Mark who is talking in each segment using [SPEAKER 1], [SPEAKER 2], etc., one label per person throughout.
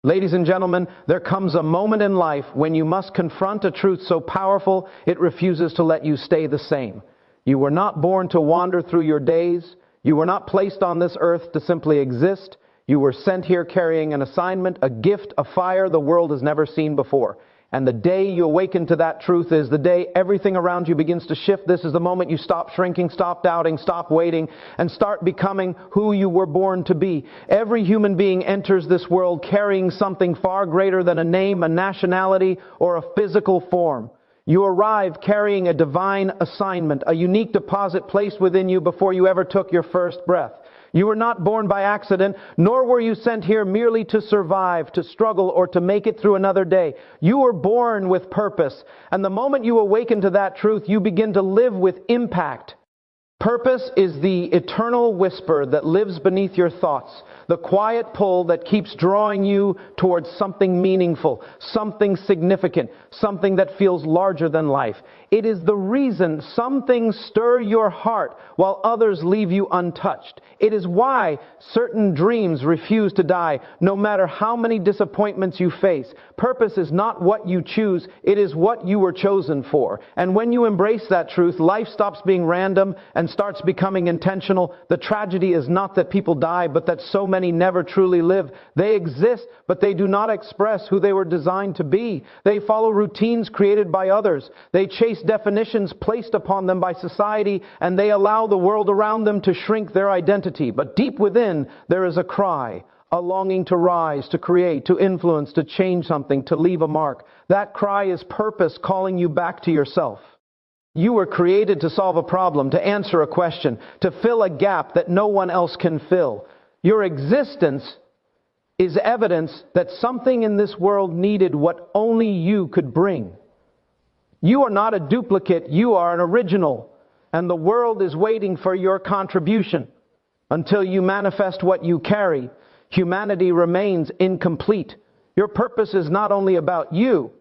[SPEAKER 1] Ladies and gentlemen, there comes a moment in life when you must confront a truth so powerful it refuses to let you stay the same. You were not born to wander through your days. You were not placed on this earth to simply exist. You were sent here carrying an assignment, a gift, a fire the world has never seen before. And the day you awaken to that truth is the day everything around you begins to shift. This is the moment you stop shrinking, stop doubting, stop waiting, and start becoming who you were born to be. Every human being enters this world carrying something far greater than a name, a nationality, or a physical form. You arrive carrying a divine assignment, a unique deposit placed within you before you ever took your first breath. You were not born by accident, nor were you sent here merely to survive, to struggle, or to make it through another day. You were born with purpose, and the moment you awaken to that truth, you begin to live with impact. Purpose is the eternal whisper that lives beneath your thoughts, the quiet pull that keeps drawing you towards something meaningful, something significant, something that feels larger than life. It is the reason some things stir your heart while others leave you untouched. It is why certain dreams refuse to die, no matter how many disappointments you face. Purpose is not what you choose, it is what you were chosen for. And when you embrace that truth, life stops being random and starts becoming intentional. The tragedy is not that people die, but that so many never truly live. They exist, but they do not express who they were designed to be. They follow routines created by others. They chase definitions placed upon them by society, and they allow the world around them to shrink their identity. But deep within, there is a cry, a longing to rise, to create, to influence, to change something, to leave a mark. That cry is purpose calling you back to yourself. You were created to solve a problem, to answer a question, to fill a gap that no one else can fill. Your existence is evidence that something in this world needed what only you could bring. You are not a duplicate, you are an original, and the world is waiting for your contribution. Until you manifest what you carry, humanity remains incomplete. Your purpose is not only about you,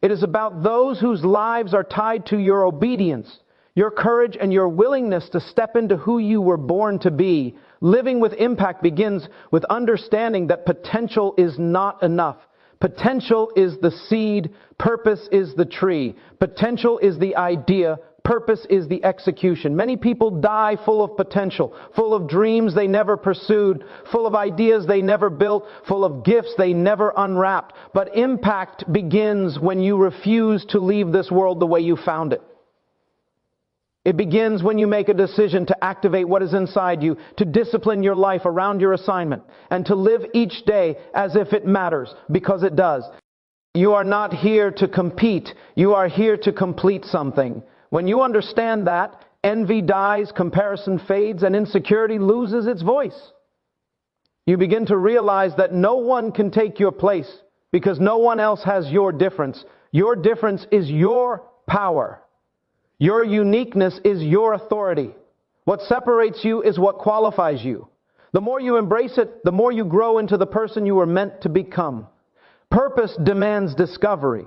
[SPEAKER 1] it is about those whose lives are tied to your obedience, your courage, and your willingness to step into who you were born to be. Living with impact begins with understanding that potential is not enough. Potential is the seed, purpose is the tree. Potential is the idea, purpose is the execution. Many people die full of potential, full of dreams they never pursued, full of ideas they never built, full of gifts they never unwrapped. But impact begins when you refuse to leave this world the way you found it. It begins when you make a decision to activate what is inside you, to discipline your life around your assignment, and to live each day as if it matters, because it does. You are not here to compete. You are here to complete something. When you understand that, envy dies, comparison fades, and insecurity loses its voice. You begin to realize that no one can take your place because no one else has your difference. Your difference is your power. Your uniqueness is your authority. What separates you is what qualifies you. The more you embrace it, the more you grow into the person you were meant to become. Purpose demands discovery.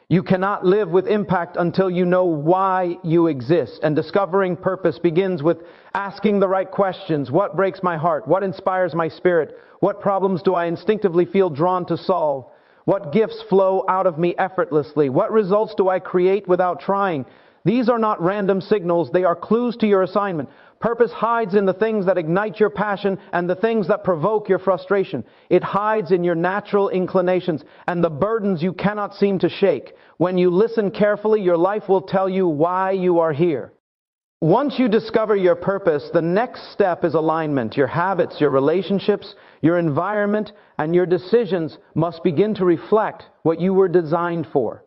[SPEAKER 1] You cannot live with impact until you know why you exist. And discovering purpose begins with asking the right questions. What breaks my heart? What inspires my spirit? What problems do I instinctively feel drawn to solve? What gifts flow out of me effortlessly? What results do I create without trying? These are not random signals, they are clues to your assignment. Purpose hides in the things that ignite your passion and the things that provoke your frustration. It hides in your natural inclinations and the burdens you cannot seem to shake. When you listen carefully, your life will tell you why you are here. Once you discover your purpose, the next step is alignment. Your habits, your relationships, your environment, and your decisions must begin to reflect what you were designed for.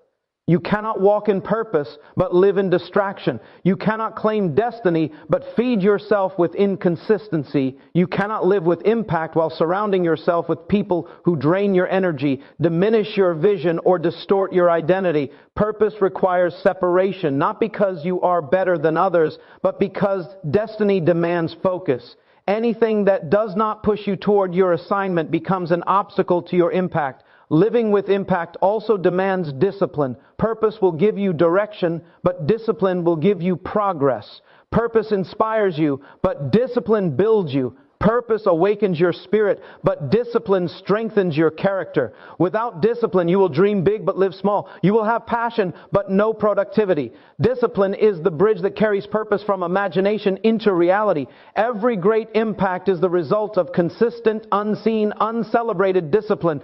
[SPEAKER 1] You cannot walk in purpose, but live in distraction. You cannot claim destiny, but feed yourself with inconsistency. You cannot live with impact while surrounding yourself with people who drain your energy, diminish your vision, or distort your identity. Purpose requires separation, not because you are better than others, but because destiny demands focus. Anything that does not push you toward your assignment becomes an obstacle to your impact. Living with impact also demands discipline. Purpose will give you direction, but discipline will give you progress. Purpose inspires you, but discipline builds you. Purpose awakens your spirit, but discipline strengthens your character. Without discipline, you will dream big but live small. You will have passion but no productivity. Discipline is the bridge that carries purpose from imagination into reality. Every great impact is the result of consistent, unseen, uncelebrated discipline.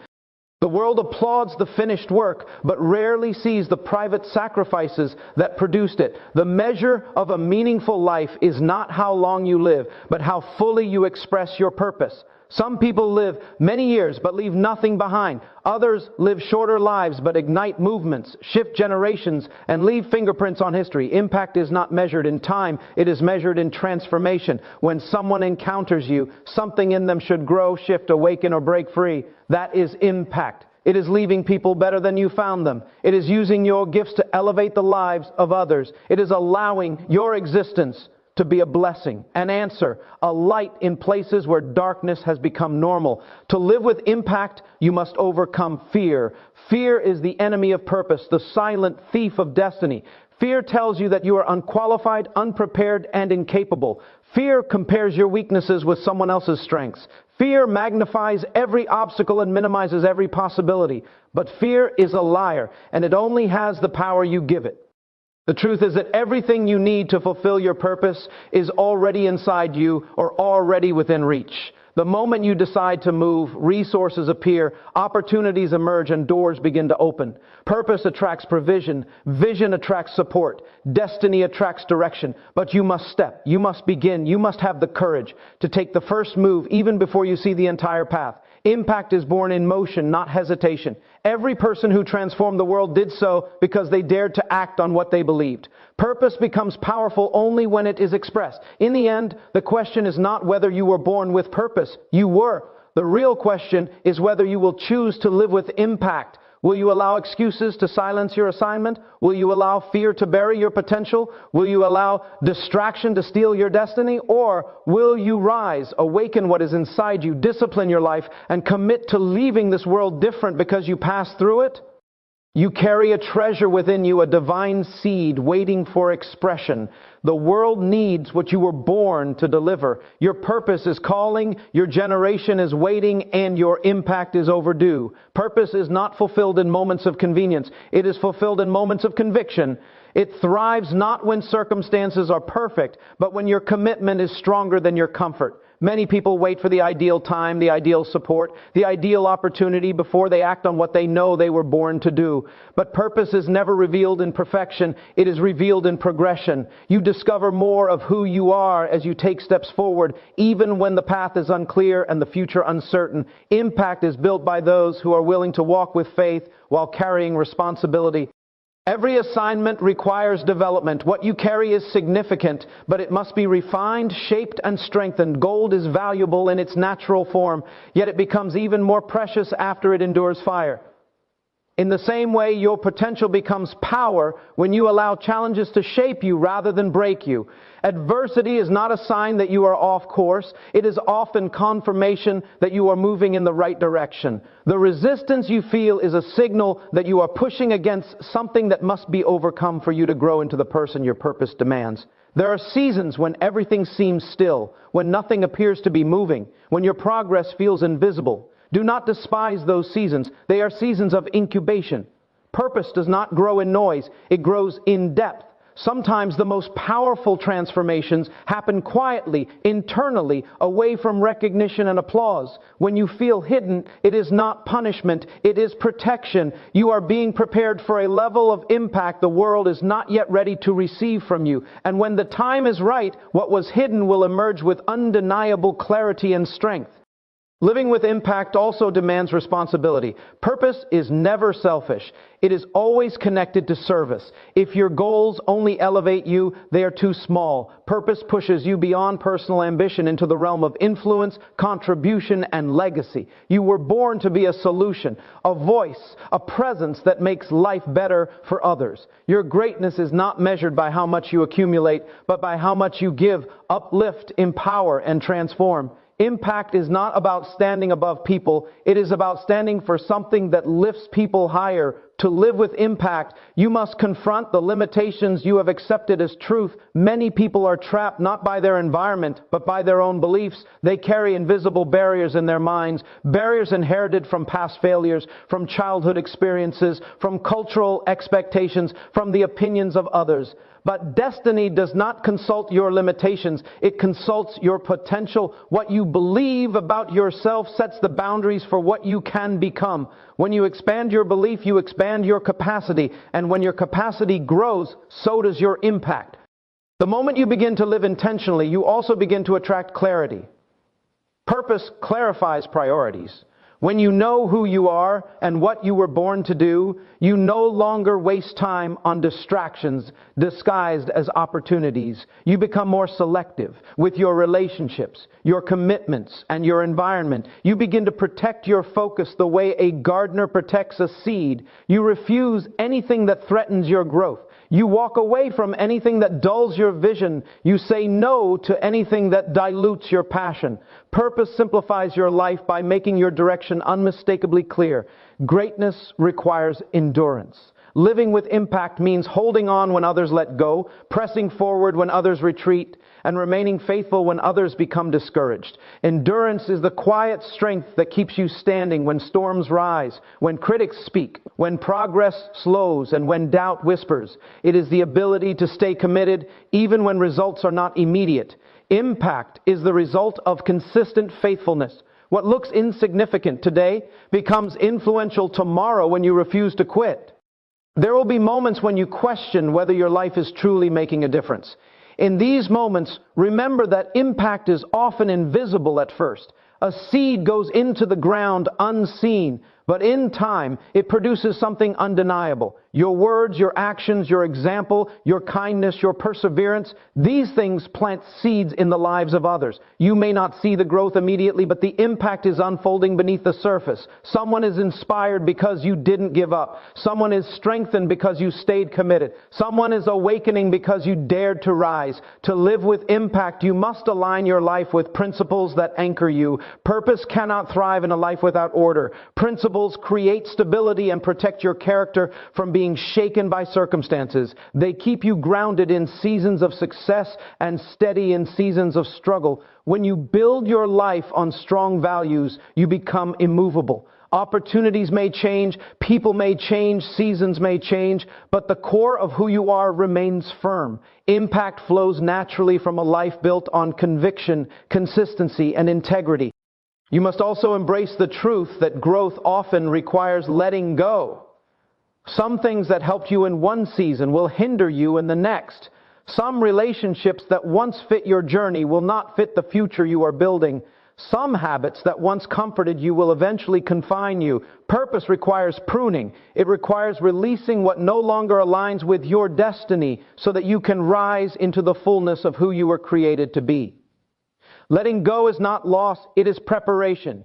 [SPEAKER 1] The world applauds the finished work, but rarely sees the private sacrifices that produced it. The measure of a meaningful life is not how long you live, but how fully you express your purpose. Some people live many years but leave nothing behind. Others live shorter lives but ignite movements, shift generations, and leave fingerprints on history. Impact is not measured in time, it is measured in transformation. When someone encounters you, something in them should grow, shift, awaken, or break free. That is impact. It is leaving people better than you found them. It is using your gifts to elevate the lives of others. It is allowing your existence to be a blessing, an answer, a light in places where darkness has become normal. To live with impact, you must overcome fear. Fear is the enemy of purpose, the silent thief of destiny. Fear tells you that you are unqualified, unprepared, and incapable. Fear compares your weaknesses with someone else's strengths. Fear magnifies every obstacle and minimizes every possibility. But fear is a liar, and it only has the power you give it. The truth is that everything you need to fulfill your purpose is already inside you or already within reach. The moment you decide to move, resources appear, opportunities emerge, and doors begin to open. Purpose attracts provision, vision attracts support, destiny attracts direction. But you must step, you must begin, you must have the courage to take the first move even before you see the entire path. Impact is born in motion, not hesitation. Every person who transformed the world did so because they dared to act on what they believed. Purpose becomes powerful only when it is expressed. In the end, the question is not whether you were born with purpose. You were. The real question is whether you will choose to live with impact. Will you allow excuses to silence your assignment? Will you allow fear to bury your potential? Will you allow distraction to steal your destiny? Or will you rise, awaken what is inside you, discipline your life, and commit to leaving this world different because you passed through it? You carry a treasure within you, a divine seed waiting for expression. The world needs what you were born to deliver. Your purpose is calling, your generation is waiting, and your impact is overdue. Purpose is not fulfilled in moments of convenience. It is fulfilled in moments of conviction. It thrives not when circumstances are perfect, but when your commitment is stronger than your comfort. Many people wait for the ideal time, the ideal support, the ideal opportunity before they act on what they know they were born to do. But purpose is never revealed in perfection. It is revealed in progression. You discover more of who you are as you take steps forward, even when the path is unclear and the future uncertain. Impact is built by those who are willing to walk with faith while carrying responsibility. Every assignment requires development. What you carry is significant, but it must be refined, shaped, and strengthened. Gold is valuable in its natural form, yet it becomes even more precious after it endures fire. In the same way, your potential becomes power when you allow challenges to shape you rather than break you. Adversity is not a sign that you are off course. It is often confirmation that you are moving in the right direction. The resistance you feel is a signal that you are pushing against something that must be overcome for you to grow into the person your purpose demands. There are seasons when everything seems still, when nothing appears to be moving, when your progress feels invisible. Do not despise those seasons. They are seasons of incubation. Purpose does not grow in noise. It grows in depth. Sometimes the most powerful transformations happen quietly, internally, away from recognition and applause. When you feel hidden, it is not punishment, it is protection. You are being prepared for a level of impact the world is not yet ready to receive from you. And when the time is right, what was hidden will emerge with undeniable clarity and strength. Living with impact also demands responsibility. Purpose is never selfish. It is always connected to service. If your goals only elevate you, they are too small. Purpose pushes you beyond personal ambition into the realm of influence, contribution, and legacy. You were born to be a solution, a voice, a presence that makes life better for others. Your greatness is not measured by how much you accumulate, but by how much you give, uplift, empower, and transform. Impact is not about standing above people. It is about standing for something that lifts people higher To live with impact, you must confront the limitations you have accepted as truth. Many people are trapped not by their environment, but by their own beliefs. They carry invisible barriers in their minds, barriers inherited from past failures, from childhood experiences, from cultural expectations, from the opinions of others. But destiny does not consult your limitations. It consults your potential. What you believe about yourself sets the boundaries for what you can become. When you expand your belief, you expand your capacity. And when your capacity grows, so does your impact. The moment you begin to live intentionally, you also begin to attract clarity. Purpose clarifies priorities. When you know who you are and what you were born to do, you no longer waste time on distractions disguised as opportunities. You become more selective with your relationships, your commitments, and your environment. You begin to protect your focus the way a gardener protects a seed. You refuse anything that threatens your growth. You walk away from anything that dulls your vision. You say no to anything that dilutes your passion. Purpose simplifies your life by making your direction unmistakably clear. Greatness requires endurance. Living with impact means holding on when others let go, pressing forward when others retreat, and remaining faithful when others become discouraged. Endurance is the quiet strength that keeps you standing when storms rise, when critics speak, when progress slows, and when doubt whispers. It is the ability to stay committed even when results are not immediate. Impact is the result of consistent faithfulness. What looks insignificant today becomes influential tomorrow when you refuse to quit. There will be moments when you question whether your life is truly making a difference. In these moments, remember that impact is often invisible at first. A seed goes into the ground unseen, but in time, it produces something undeniable. Your words, your actions, your example, your kindness, your perseverance, these things plant seeds in the lives of others. You may not see the growth immediately, but the impact is unfolding beneath the surface. Someone is inspired because you didn't give up. Someone is strengthened because you stayed committed. Someone is awakening because you dared to rise. To live with impact, you must align your life with principles that anchor you. Purpose cannot thrive in a life without order. Principles create stability and protect your character from being shaken by circumstances. They keep you grounded in seasons of success and steady in seasons of struggle. When you build your life on strong values, you become immovable. Opportunities may change, people may change, seasons may change, but the core of who you are remains firm. Impact flows naturally from a life built on conviction, consistency, and integrity. You must also embrace the truth that growth often requires letting go. Some things that helped you in one season will hinder you in the next. Some relationships that once fit your journey will not fit the future you are building. Some habits that once comforted you will eventually confine you. Purpose requires pruning. It requires releasing what no longer aligns with your destiny so that you can rise into the fullness of who you were created to be. Letting go is not loss, it is preparation.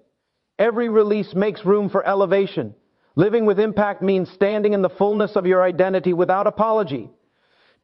[SPEAKER 1] Every release makes room for elevation. Living with impact means standing in the fullness of your identity without apology.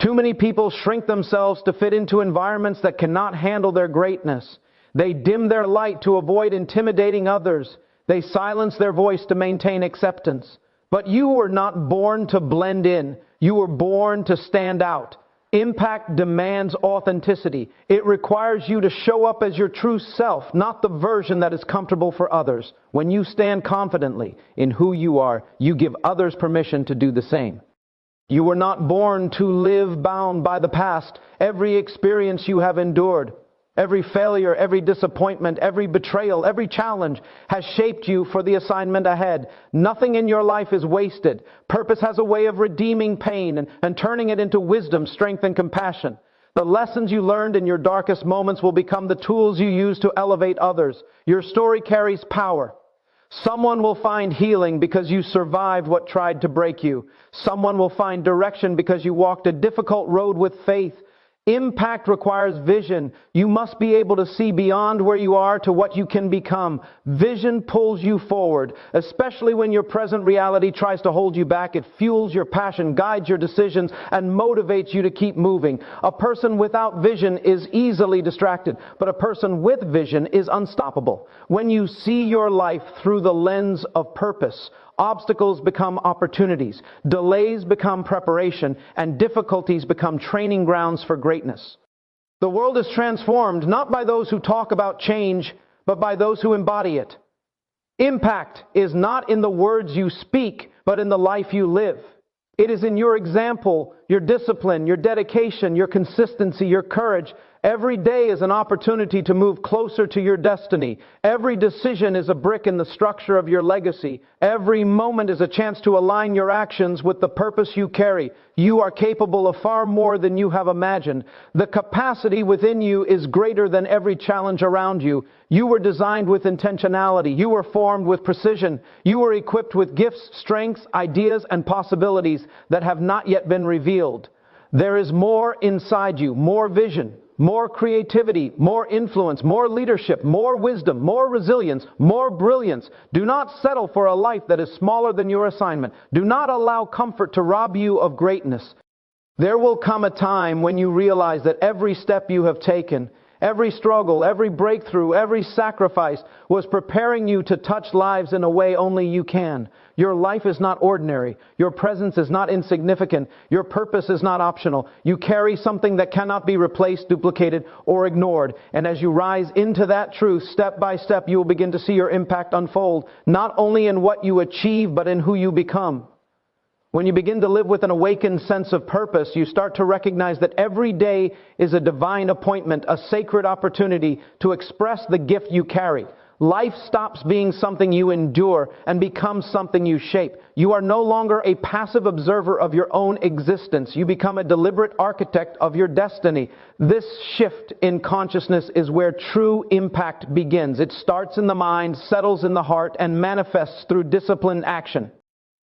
[SPEAKER 1] Too many people shrink themselves to fit into environments that cannot handle their greatness. They dim their light to avoid intimidating others. They silence their voice to maintain acceptance. But you were not born to blend in. You were born to stand out. Impact demands authenticity. It requires you to show up as your true self, not the version that is comfortable for others. When you stand confidently in who you are, you give others permission to do the same. You were not born to live bound by the past. Every experience you have endured, every failure, every disappointment, every betrayal, every challenge has shaped you for the assignment ahead. Nothing in your life is wasted. Purpose has a way of redeeming pain and turning it into wisdom, strength, and compassion. The lessons you learned in your darkest moments will become the tools you use to elevate others. Your story carries power. Someone will find healing because you survived what tried to break you. Someone will find direction because you walked a difficult road with faith. Impact requires vision. You must be able to see beyond where you are to what you can become. Vision pulls you forward, especially when your present reality tries to hold you back. It fuels your passion, guides your decisions, and motivates you to keep moving. A person without vision is easily distracted, but a person with vision is unstoppable. When you see your life through the lens of purpose, Obstacles become opportunities. Delays become preparation. And difficulties become training grounds for greatness. The world is transformed not by those who talk about change, but by those who embody it. Impact is not in the words you speak, but in the life you live. It is in your example, your discipline, your dedication, your consistency, your courage. Every day is an opportunity to move closer to your destiny. Every decision is a brick in the structure of your legacy. Every moment is a chance to align your actions with the purpose you carry. You are capable of far more than you have imagined. The capacity within you is greater than every challenge around you. You were designed with intentionality. You were formed with precision. You were equipped with gifts, strengths, ideas, and possibilities that have not yet been revealed. There is more inside you, more vision, more creativity, more influence, more leadership, more wisdom, more resilience, more brilliance. Do not settle for a life that is smaller than your assignment. Do not allow comfort to rob you of greatness. There will come a time when you realize that every step you have taken, every struggle, every breakthrough, every sacrifice was preparing you to touch lives in a way only you can. Your life is not ordinary. Your presence is not insignificant. Your purpose is not optional. You carry something that cannot be replaced, duplicated, or ignored. And as you rise into that truth, step by step, you will begin to see your impact unfold, not only in what you achieve, but in who you become. When you begin to live with an awakened sense of purpose, you start to recognize that every day is a divine appointment, a sacred opportunity to express the gift you carry. Life stops being something you endure and becomes something you shape. You are no longer a passive observer of your own existence. You become a deliberate architect of your destiny. This shift in consciousness is where true impact begins. It starts in the mind, settles in the heart, and manifests through disciplined action.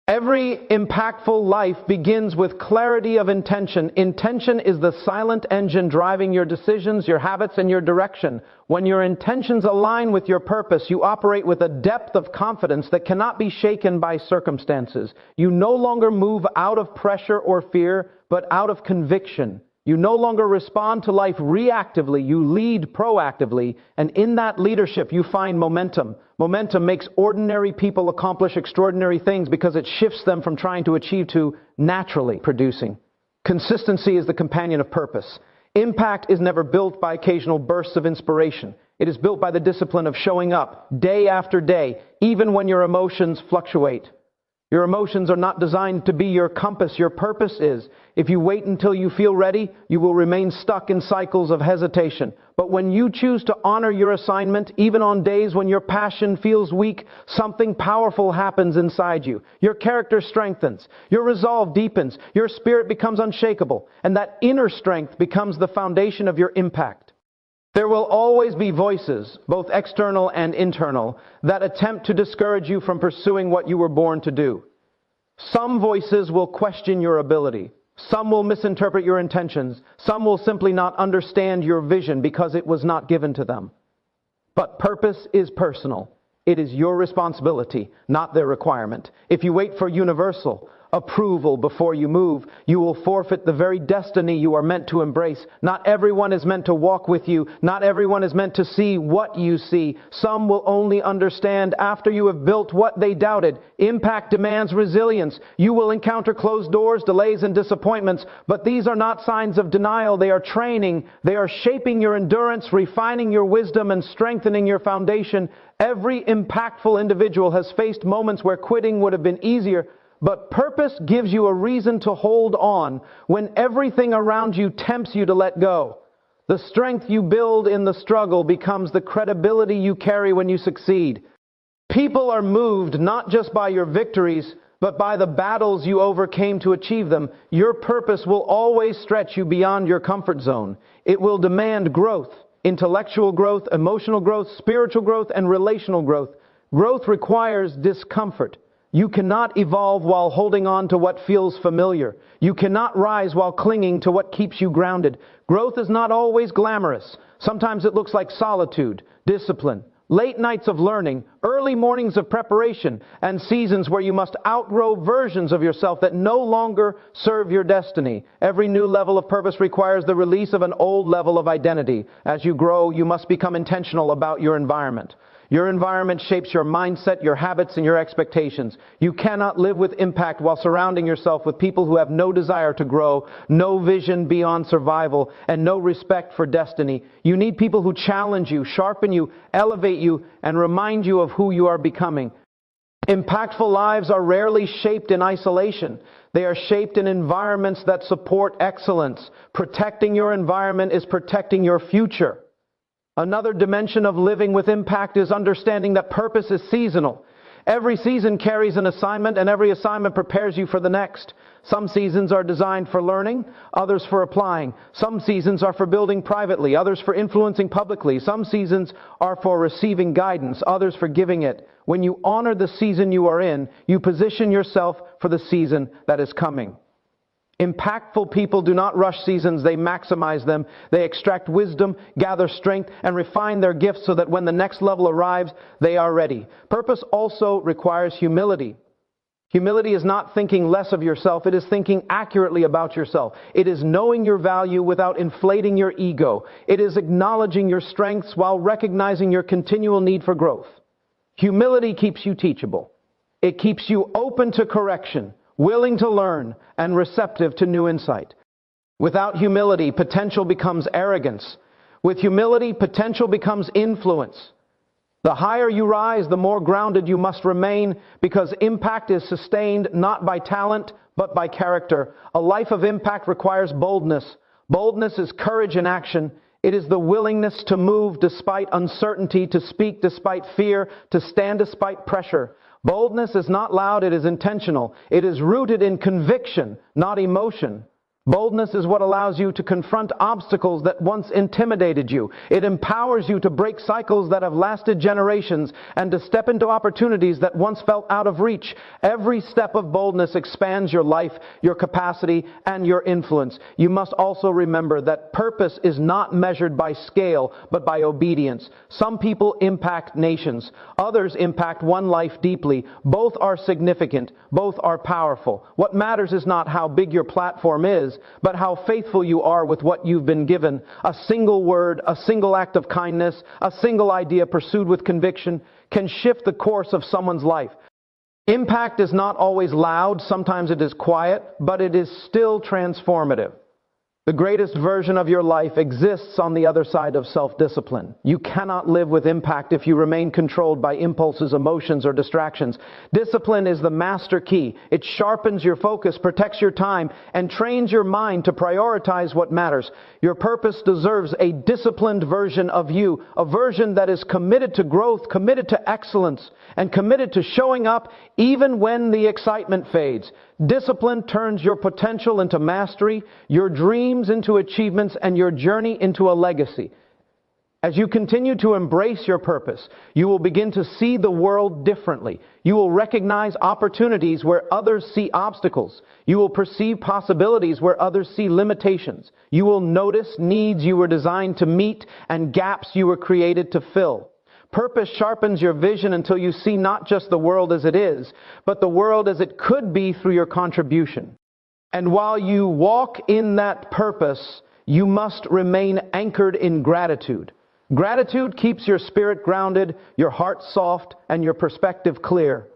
[SPEAKER 1] Every impactful life begins with clarity of intention. Intention is the silent engine driving your decisions, your habits, and your direction. When your intentions align with your purpose, you operate with a depth of confidence that cannot be shaken by circumstances. You no longer move out of pressure or fear, but out of conviction. You no longer respond to life reactively, you lead proactively, and in that leadership you find momentum. Momentum makes ordinary people accomplish extraordinary things because it shifts them from trying to achieve to naturally producing. Consistency is the companion of purpose. Impact is never built by occasional bursts of inspiration. It is built by the discipline of showing up day after day, even when your emotions fluctuate. Your emotions are not designed to be your compass. Your purpose is. If you wait until you feel ready, you will remain stuck in cycles of hesitation. But when you choose to honor your assignment, even on days when your passion feels weak, something powerful happens inside you. Your character strengthens. Your resolve deepens. Your spirit becomes unshakable. And that inner strength becomes the foundation of your impact. There will always be voices, both external and internal, that attempt to discourage you from pursuing what you were born to do. Some voices will question your ability. Some will misinterpret your intentions. Some will simply not understand your vision because it was not given to them. But purpose is personal. It is your responsibility, not their requirement. If you wait for universal approval before you move, you will forfeit the very destiny you are meant to embrace. Not everyone is meant to walk with you. Not everyone is meant to see what you see. Some will only understand after you have built what they doubted. Impact demands resilience. You will encounter closed doors, delays, and disappointments, but these are not signs of denial. They are training. They are shaping your endurance, refining your wisdom, and strengthening your foundation. Every impactful individual has faced moments where quitting would have been easier, but purpose gives you a reason to hold on when everything around you tempts you to let go. The strength you build in the struggle becomes the credibility you carry when you succeed. People are moved not just by your victories, but by the battles you overcame to achieve them. Your purpose will always stretch you beyond your comfort zone. It will demand growth, intellectual growth, emotional growth, spiritual growth, and relational growth. Growth requires discomfort. You cannot evolve while holding on to what feels familiar. You cannot rise while clinging to what keeps you grounded. Growth is not always glamorous. Sometimes it looks like solitude, discipline, late nights of learning, early mornings of preparation, and seasons where you must outgrow versions of yourself that no longer serve your destiny. Every new level of purpose requires the release of an old level of identity. As you grow, you must become intentional about your environment. Your environment shapes your mindset, your habits, and your expectations. You cannot live with impact while surrounding yourself with people who have no desire to grow, no vision beyond survival, and no respect for destiny. You need people who challenge you, sharpen you, elevate you, and remind you of who you are becoming. Impactful lives are rarely shaped in isolation. They are shaped in environments that support excellence. Protecting your environment is protecting your future. Another dimension of living with impact is understanding that purpose is seasonal. Every season carries an assignment, and every assignment prepares you for the next. Some seasons are designed for learning, others for applying. Some seasons are for building privately, others for influencing publicly. Some seasons are for receiving guidance, others for giving it. When you honor the season you are in, you position yourself for the season that is coming. Impactful people do not rush seasons, they maximize them. They extract wisdom, gather strength, and refine their gifts so that when the next level arrives, they are ready. Purpose also requires humility. Humility is not thinking less of yourself, it is thinking accurately about yourself. It is knowing your value without inflating your ego. It is acknowledging your strengths while recognizing your continual need for growth. Humility keeps you teachable. It keeps you open to correction, willing to learn, and receptive to new insight. Without humility, potential becomes arrogance. With humility, potential becomes influence. The higher you rise, the more grounded you must remain, because impact is sustained not by talent, but by character. A life of impact requires boldness. Boldness is courage in action. It is the willingness to move despite uncertainty, to speak despite fear, to stand despite pressure. Boldness is not loud, it is intentional. It is rooted in conviction, not emotion. Boldness is what allows you to confront obstacles that once intimidated you. It empowers you to break cycles that have lasted generations and to step into opportunities that once felt out of reach. Every step of boldness expands your life, your capacity, and your influence. You must also remember that purpose is not measured by scale, but by obedience. Some people impact nations. Others impact one life deeply. Both are significant. Both are powerful. What matters is not how big your platform is, but how faithful you are with what you've been given. A single word, a single act of kindness, a single idea pursued with conviction can shift the course of someone's life. Impact is not always loud, sometimes it is quiet, but it is still transformative. The greatest version of your life exists on the other side of self-discipline. You cannot live with impact if you remain controlled by impulses, emotions, or distractions. Discipline is the master key. It sharpens your focus, protects your time, and trains your mind to prioritize what matters. Your purpose deserves a disciplined version of you, a version that is committed to growth, committed to excellence, and committed to showing up even when the excitement fades. Discipline turns your potential into mastery, your dreams into achievements, and your journey into a legacy. As you continue to embrace your purpose, you will begin to see the world differently. You will recognize opportunities where others see obstacles. You will perceive possibilities where others see limitations. You will notice needs you were designed to meet and gaps you were created to fill. Purpose sharpens your vision until you see not just the world as it is, but the world as it could be through your contribution. And while you walk in that purpose, you must remain anchored in gratitude. Gratitude keeps your spirit grounded, your heart soft, and your perspective clear.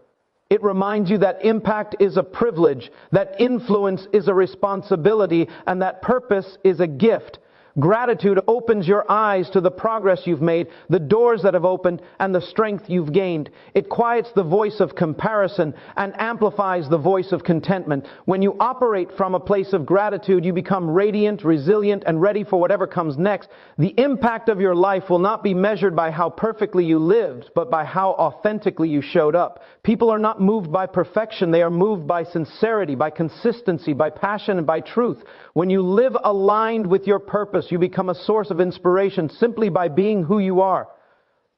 [SPEAKER 1] It reminds you that impact is a privilege, that influence is a responsibility, and that purpose is a gift. Gratitude opens your eyes to the progress you've made, the doors that have opened, and the strength you've gained. It quiets the voice of comparison and amplifies the voice of contentment. When you operate from a place of gratitude, you become radiant, resilient, and ready for whatever comes next. The impact of your life will not be measured by how perfectly you lived, but by how authentically you showed up. People are not moved by perfection. They are moved by sincerity, by consistency, by passion, and by truth. When you live aligned with your purpose, you become a source of inspiration simply by being who you are.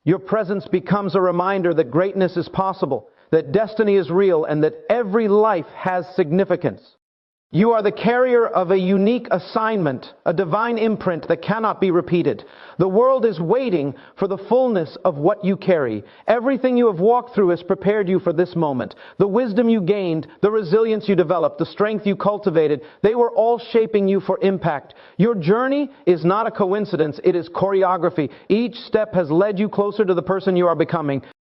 [SPEAKER 1] Your presence becomes a reminder that greatness is possible, that destiny is real, and that every life has significance. You are the carrier of a unique assignment, a divine imprint that cannot be repeated. The world is waiting for the fullness of what you carry. Everything you have walked through has prepared you for this moment. The wisdom you gained, the resilience you developed, the strength you cultivated, they were all shaping you for impact. Your journey is not a coincidence, it is choreography. Each step has led you closer to the person you are becoming.